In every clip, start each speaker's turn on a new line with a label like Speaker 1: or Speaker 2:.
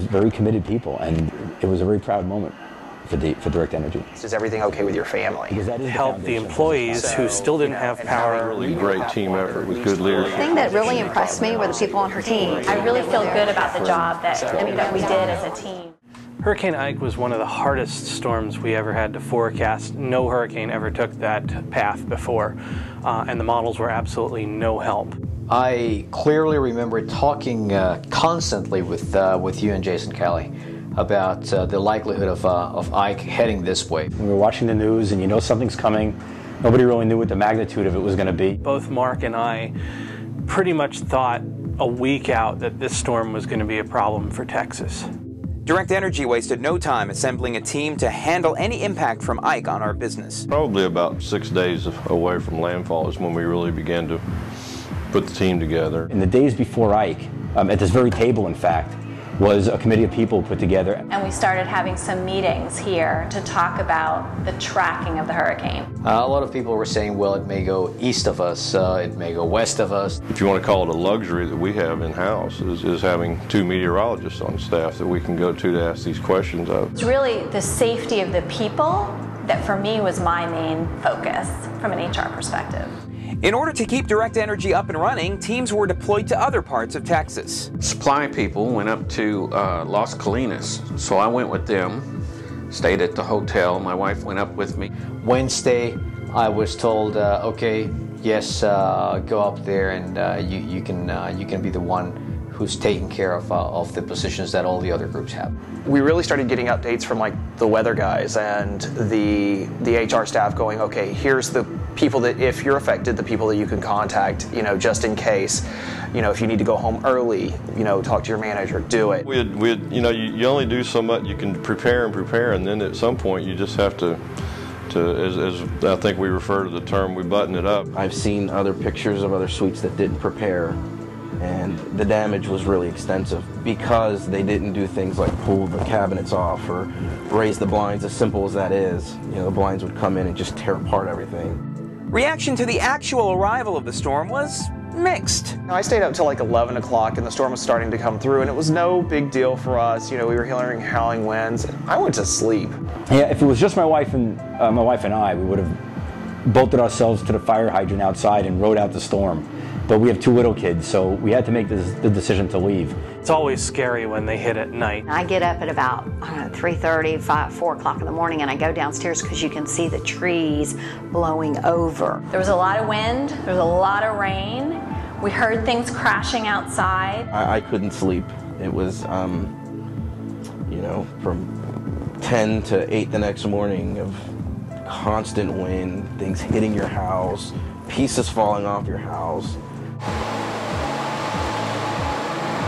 Speaker 1: very committed people, and it was a very proud moment for Direct Energy.
Speaker 2: Is everything okay with your family?
Speaker 1: Because that is
Speaker 3: Help the employees who still didn't have power.
Speaker 4: Really great team effort with good leadership.
Speaker 5: The thing that really impressed me were the people on her team.
Speaker 6: I really feel good about the job that we did as a team.
Speaker 3: Hurricane Ike was one of the hardest storms we ever had to forecast. No hurricane ever took that path before, and the models were absolutely no help.
Speaker 7: I clearly remember talking constantly with you and Jason Kelly about the likelihood of Ike heading this way.
Speaker 1: We were watching the news, and you know something's coming. Nobody really knew what the magnitude of it was going to be.
Speaker 3: Both Mark and I pretty much thought a week out that this storm was going to be a problem for Texas.
Speaker 2: Direct Energy wasted no time assembling a team to handle any impact from Ike on our business.
Speaker 4: Probably about 6 days away from landfall is when we really began to put the team together.
Speaker 1: In the days before Ike, at this very table, in fact, was a committee of people put together.
Speaker 6: And we started having some meetings here to talk about the tracking of the hurricane.
Speaker 7: A lot of people were saying, well, it may go east of us, it may go west of us.
Speaker 4: If you want to call it a luxury that we have in-house is having 2 meteorologists on staff that we can go to ask these questions of.
Speaker 6: It's really the safety of the people that for me was my main focus from an HR perspective.
Speaker 2: In order to keep Direct Energy up and running, teams were deployed to other parts of Texas.
Speaker 8: Supply people went up to Las Colinas, so I went with them, stayed at the hotel. My wife went up with me.
Speaker 7: Wednesday, I was told, okay, yes, go up there and you can be the one who's taking care of the positions that all the other groups have.
Speaker 2: We really started getting updates from like the weather guys and the HR staff going, okay, here's the people that, if you're affected, the people that you can contact, you know, just in case, you know, if you need to go home early, you know, talk to your manager, do it.
Speaker 4: We had, you know, you only do so much. You can prepare, and then at some point you just have to as I think we refer to the term, we button it up.
Speaker 9: I've seen other pictures of other suites that didn't prepare, and the damage was really extensive because they didn't do things like pull the cabinets off or raise the blinds. As simple as that is, you know, the blinds would come in and just tear apart everything.
Speaker 2: Reaction to the actual arrival of the storm was mixed. I stayed up till like 11 o'clock and the storm was starting to come through, and it was no big deal for us. You know, we were hearing howling winds. I went to sleep.
Speaker 1: Yeah, if it was just my wife and I, we would have bolted ourselves to the fire hydrant outside and rode out the storm. But we have 2 little kids, so we had to make the decision to leave.
Speaker 3: It's always scary when they hit at night.
Speaker 5: I get up at about 3:30, 4 o'clock in the morning, and I go downstairs because you can see the trees blowing over.
Speaker 6: There was a lot of wind, there was a lot of rain. We heard things crashing outside.
Speaker 9: I couldn't sleep. It was, you know, from 10 to 8 the next morning of constant wind, things hitting your house, pieces falling off your house.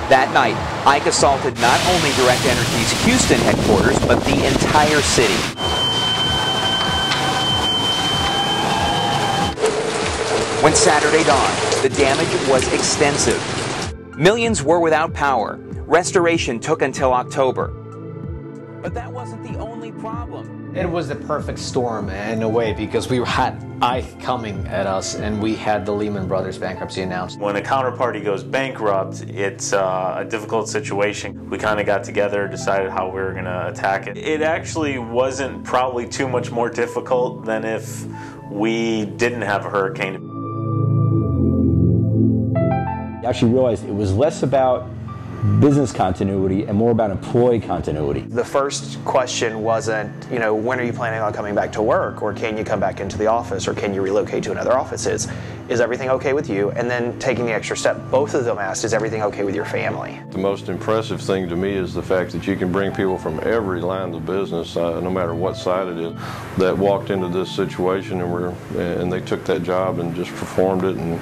Speaker 2: That night, Ike assaulted not only Direct Energy's Houston headquarters, but the entire city. When Saturday dawned, the damage was extensive. Millions were without power. Restoration took until October. But that wasn't the only problem.
Speaker 7: It was the perfect storm in a way because we had Ike coming at us and we had the Lehman Brothers bankruptcy announced.
Speaker 10: When a counterparty goes bankrupt, it's a difficult situation. We kind of got together, decided how we were going to attack it. It actually wasn't probably too much more difficult than if we didn't have a hurricane.
Speaker 1: I actually realized it was less about business continuity and more about employee continuity.
Speaker 2: The first question wasn't, you know, when are you planning on coming back to work, or can you come back into the office, or can you relocate to another office? Is everything okay with you? And then taking the extra step, both of them asked, is everything okay with your family?
Speaker 4: The most impressive thing to me is the fact that you can bring people from every line of business, no matter what side it is, that walked into this situation and they took that job and just performed it, and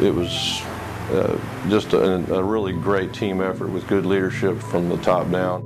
Speaker 4: it was just a really great team effort with good leadership from the top down.